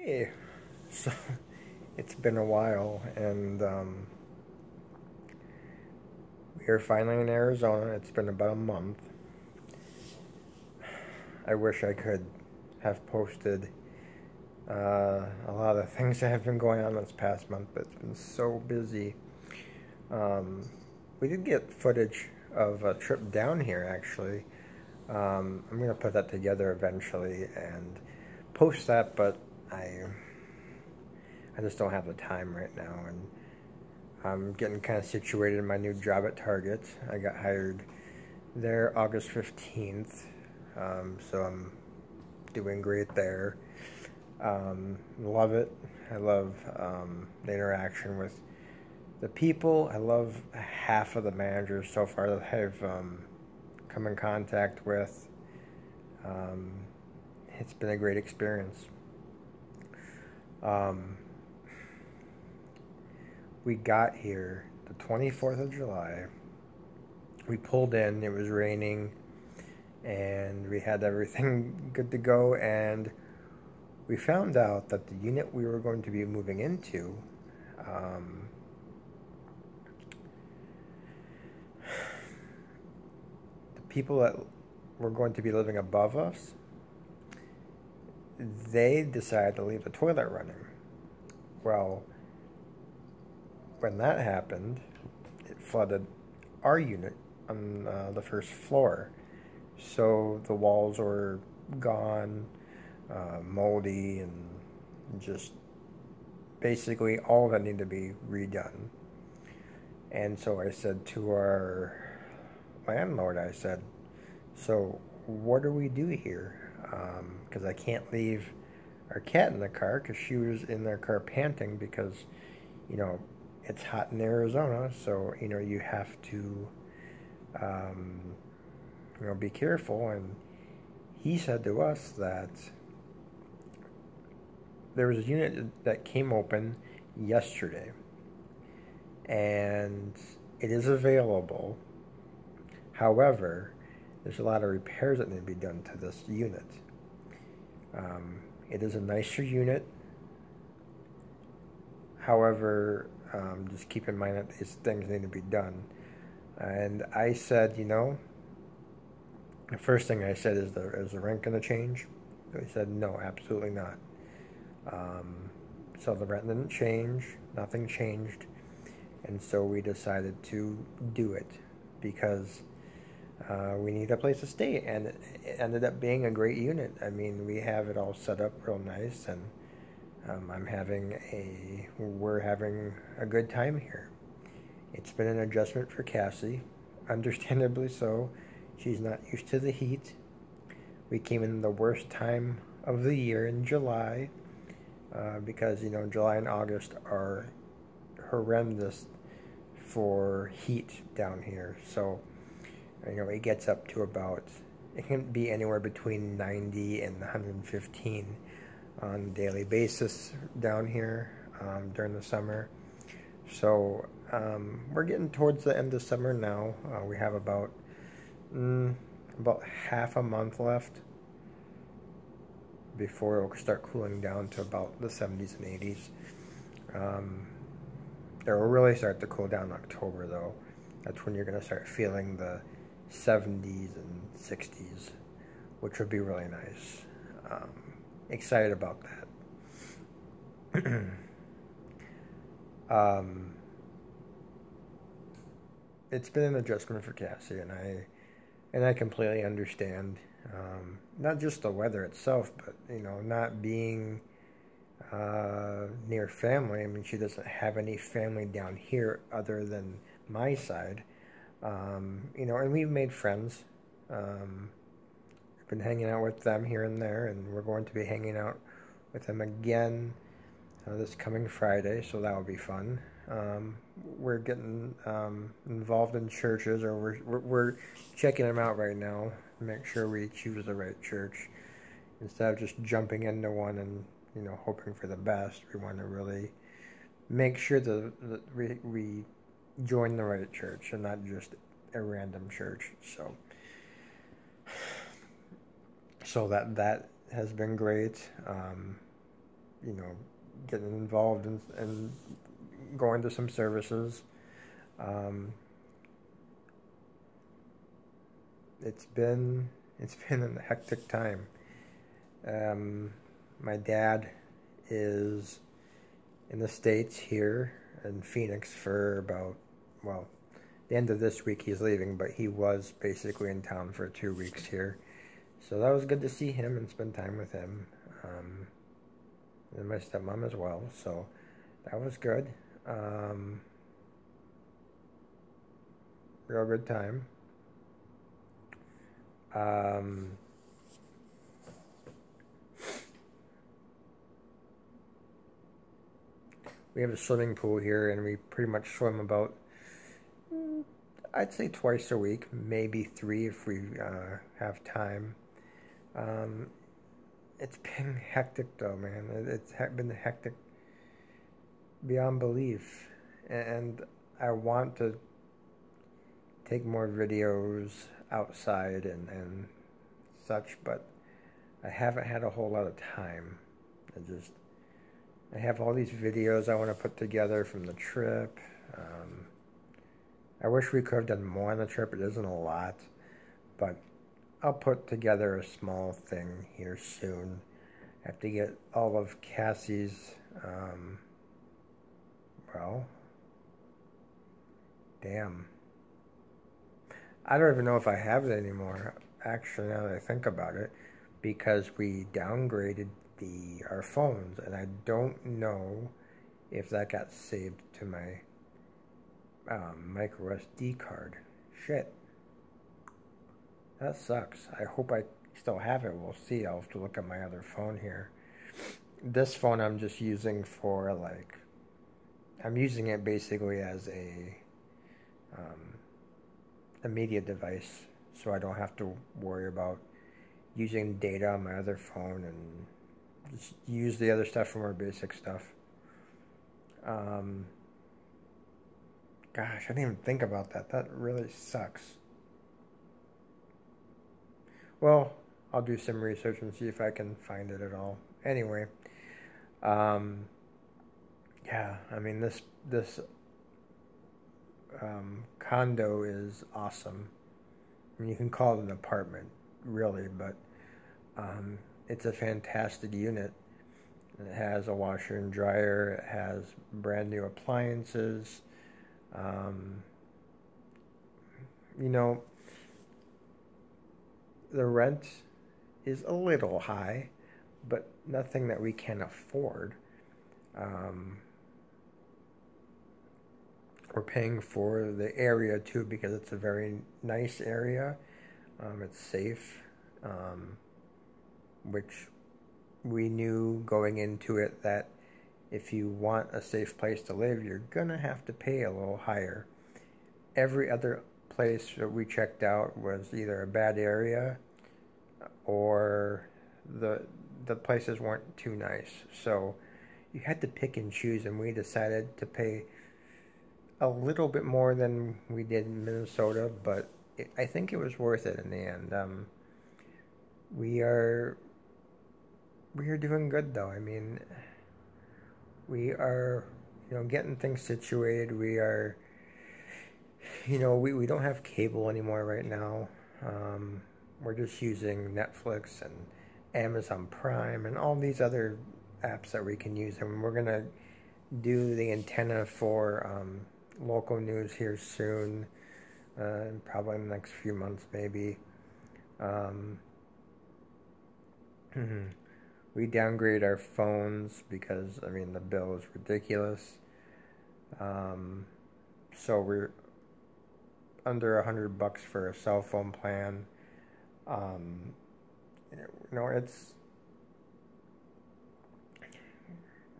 Hey, so it's been a while, and we are finally in Arizona. It's been about a month. I wish I could have posted a lot of things that have been going on this past month, but it's been so busy. Um, we did get footage of a trip down here, actually. I'm gonna put that together eventually and post that, but I just don't have the time right now, and I'm getting kind of situated in my new job at Target. I got hired there August 15th, so I'm doing great there. Love it. I love the interaction with the people. I love half of the managers so far that I've come in contact with. Um, it's been a great experience. Um, we got here the 24th of July. We pulled in, it was raining, and we had everything good to go, and we found out that the unit we were going to be moving into, um, the people that were going to be living above us, they decided to leave the toilet running. Well, when that happened, it flooded our unit on the first floor. So the walls were gone, moldy, and just basically all of it needed to be redone. And so I said to our landlord, I said, so what do we do here? Because I can't leave our cat in the car because she was in their car panting because, you know, it's hot in Arizona. So, you have to, um, be careful. And he said to us that there was a unit that came open yesterday and it is available. However, there's a lot of repairs that need to be done to this unit. It is a nicer unit. However, just keep in mind that these things need to be done. And I said, the first thing I said is the rent going to change? He said, no, absolutely not. So the rent didn't change. Nothing changed. And so we decided to do it because we need a place to stay, and it ended up being a great unit. I mean, we have it all set up real nice, and we're having a good time here. It's been an adjustment for Cassie, understandably so. She's not used to the heat. We came in the worst time of the year in July, because July and August are horrendous for heat down here. So it gets up to it can be anywhere between 90 and 115 on a daily basis down here during the summer. So we're getting towards the end of summer now. We have about half a month left before it will start cooling down to about the 70s and 80s. It will really start to cool down in October, though. That's when you're going to start feeling the 70s and 60s, which would be really nice. Excited about that. It's been an adjustment for Cassie, and I completely understand. Not just the weather itself, but not being near family. I mean, she doesn't have any family down here other than my side. And we've made friends. We've been hanging out with them here and there, and we're going to be hanging out with them again this coming Friday, so that will be fun. We're getting involved in churches, or we're checking them out right now to make sure we choose the right church instead of just jumping into one and hoping for the best. We want to really make sure that we join the right church and not just a random church. So that has been great. you know, getting involved and going to some services. Um, it's been a hectic time. My dad is in the States here in Phoenix for about, well, the end of this week he's leaving, but he was basically in town for 2 weeks here. So that was good to see him and spend time with him. And my stepmom as well. So that was good. Real good time. We have a swimming pool here, and we pretty much swim about, I'd say twice a week, maybe 3 if we have time. It's been hectic though, man. It's been hectic beyond belief, and I want to take more videos outside and such, but I haven't had a whole lot of time. I have all these videos I want to put together from the trip. I wish we could have done more on the trip. It isn't a lot, but I'll put together a small thing here soon. I have to get all of Cassie's, well, damn. I don't even know if I have it anymore, actually, now that I think about it, because we downgraded our phones, and I don't know if that got saved to my micro SD card. Shit. That sucks. I hope I still have it. We'll see. I'll have to look at my other phone here. This phone I'm just using for, like, I'm using it basically as a media device, so I don't have to worry about using data on my other phone and just use the other stuff for more basic stuff. Gosh, I didn't even think about that. That really sucks. Well, I'll do some research and see if I can find it at all. Anyway, yeah, I mean this condo is awesome. I mean, you can call it an apartment, really, but it's a fantastic unit. It has a washer and dryer. It has brand new appliances. You know, the rent is a little high, but nothing that we can afford. We're paying for the area too because it's a very nice area. It's safe, which we knew going into it that if you want a safe place to live, you're gonna have to pay a little higher. Every other place that we checked out was either a bad area or the places weren't too nice. So you had to pick and choose, and we decided to pay a little bit more than we did in Minnesota, but I think it was worth it in the end. We are doing good though. I mean, we are, getting things situated. We are, we don't have cable anymore right now. We're just using Netflix and Amazon Prime and all these other apps that we can use, and we're gonna do the antenna for local news here soon, probably in the next few months maybe. We downgrade our phones because, I mean, the bill is ridiculous. So we're under $100 for a cell phone plan. It's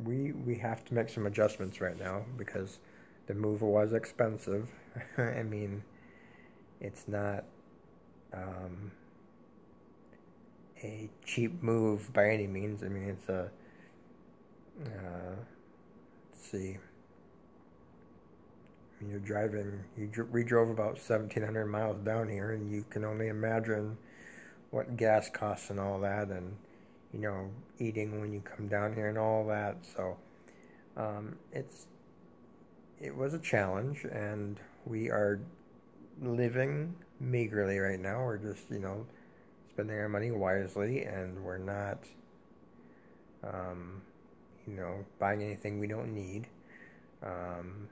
we have to make some adjustments right now because the move was expensive. I mean, it's not a cheap move by any means. I mean, it's a let's see. You're driving. We drove about 1,700 miles down here, and you can only imagine what gas costs and all that. And eating when you come down here and all that. So um, it's it was a challenge, and we are living meagerly right now. We're just spending our money wisely, and we're not um, buying anything we don't need. Um,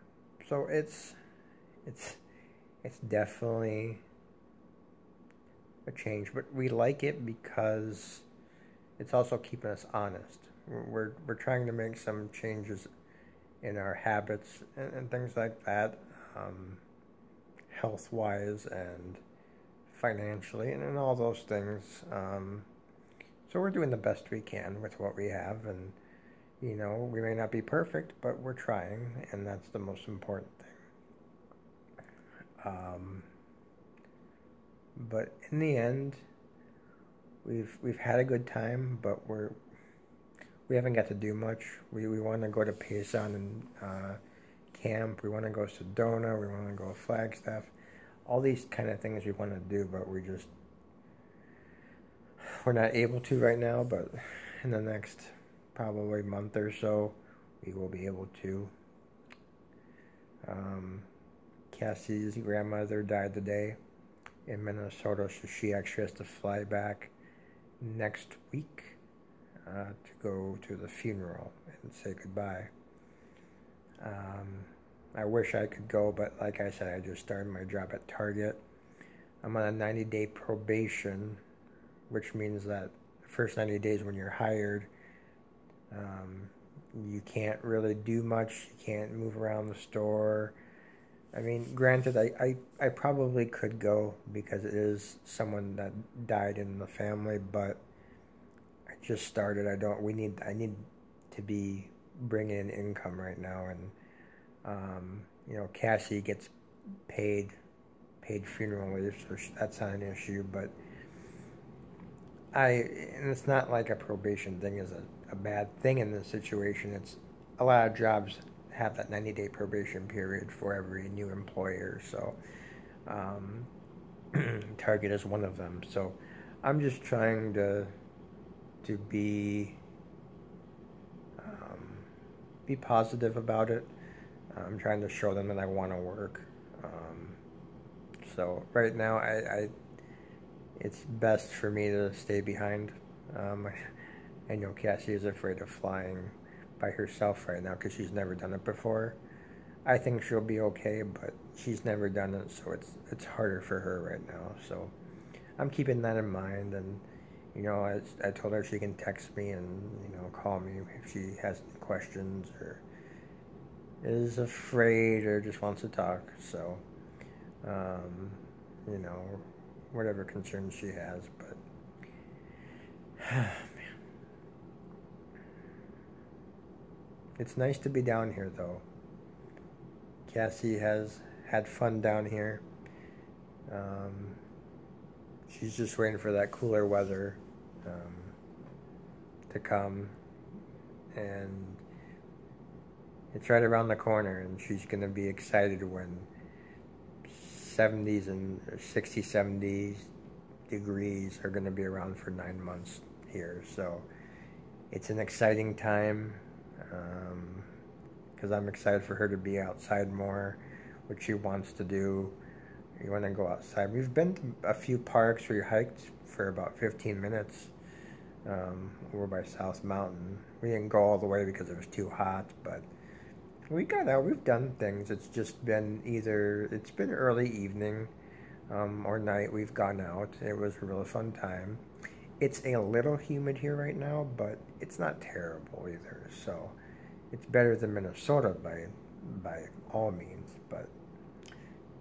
so it's it's definitely a change, but we like it because it's also keeping us honest. We're trying to make some changes in our habits and things like that, um, health wise and financially, and all those things. So we're doing the best we can with what we have, and we may not be perfect, but we're trying, and that's the most important thing. Um, but in the end, we've had a good time, but we haven't got to do much. We want to go to Payson and camp. We want to go to Sedona. We want to go to Flagstaff. All these kind of things we want to do, but we're not able to right now. But in the next probably month or so, we will be able to. Cassie's grandmother died today in Minnesota, so she actually has to fly back next week to go to the funeral and say goodbye. I wish I could go, but like I said, I just started my job at Target. I'm on a 90-day probation, which means that the first 90 days when you're hired, you can't really do much. You can't move around the store. I mean, granted, I probably could go because it is someone that died in the family, but I just started. I need to be bringing in income right now, and Cassie gets paid funeral leave, so that's not an issue. But and it's not like a probation thing is a bad thing in this situation. It's a lot of jobs have that 90-day probation period for every new employer. So um, Target is one of them. So I'm just trying to be positive about it. I'm trying to show them that I want to work. So right now, it's best for me to stay behind. I know Cassie is afraid of flying by herself right now because she's never done it before. I think she'll be okay, but she's never done it, so it's harder for her right now. So I'm keeping that in mind, and I told her she can text me and call me if she has any questions or is afraid or just wants to talk. So you know, whatever concerns she has, but man, it's nice to be down here though. Cassie has had fun down here. Um, she's just waiting for that cooler weather to come, and it's right around the corner, and she's going to be excited when 70s and 60s, 70s degrees are going to be around for 9 months here. So it's an exciting time because I'm excited for her to be outside more, what she wants to do. You want to go outside. We've been to a few parks where you hiked for about 15 minutes over by South Mountain. We didn't go all the way because it was too hot, but we got out. We've done things. It's just been it's been early evening or night. We've gone out. It was a really fun time. It's a little humid here right now, but it's not terrible either. So it's better than Minnesota by all means, but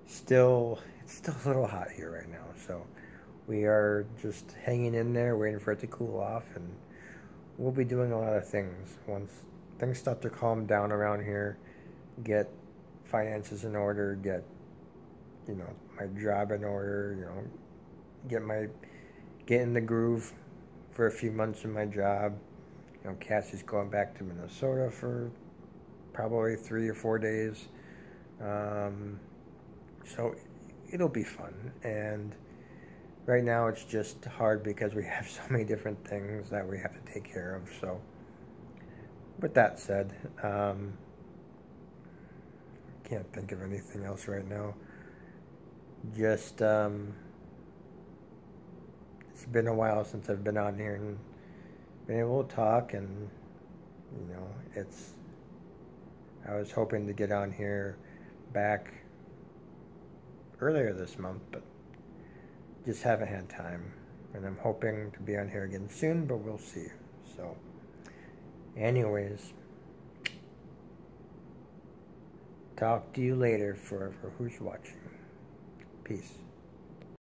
it's still a little hot here right now. So we are just hanging in there, waiting for it to cool off, and we'll be doing a lot of things once things start to calm down around here. Get finances in order, get my job in order, get in the groove for a few months in my job. Cassie's going back to Minnesota for probably 3 or 4 days. So it'll be fun, and right now it's just hard because we have so many different things that we have to take care of. So with that said, can't think of anything else right now. Just it's been a while since I've been on here and been able to talk, and I was hoping to get on here back earlier this month, but just haven't had time, and I'm hoping to be on here again soon, but we'll see. So anyways, talk to you later for who's watching. Peace.